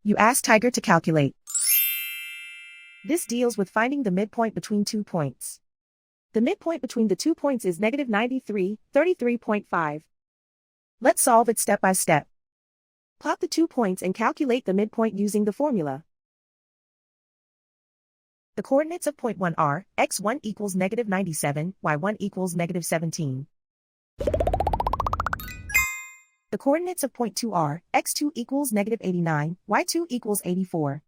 You ask Tiger to calculate. This deals with finding the midpoint between 2 points. The midpoint between the 2 points is negative 93, 33.5. Let's solve it step by step. Plot the 2 points and calculate the midpoint using the formula. The coordinates of point 1 are, x1 equals negative 97, y1 equals negative 17. The coordinates of point 2 are, x2 equals negative 89, y2 equals 84.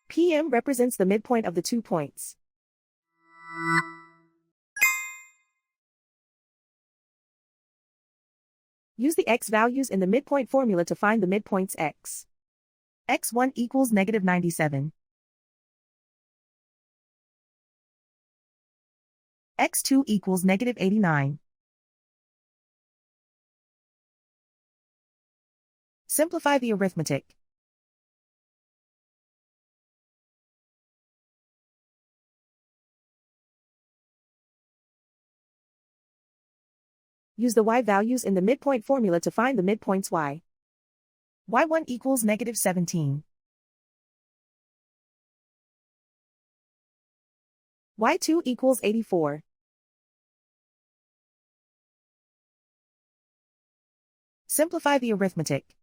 PM represents the midpoint of the 2 points. Use the x values in the midpoint formula to find the midpoints x. x1 equals negative 97. x2 equals negative 89. Simplify the arithmetic. Use the y values in the midpoint formula to find the midpoints y. y1 equals negative 17. y2 equals 84. Simplify the arithmetic.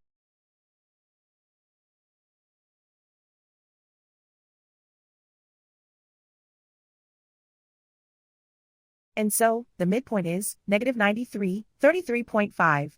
And so, the midpoint is negative 93, 33.5.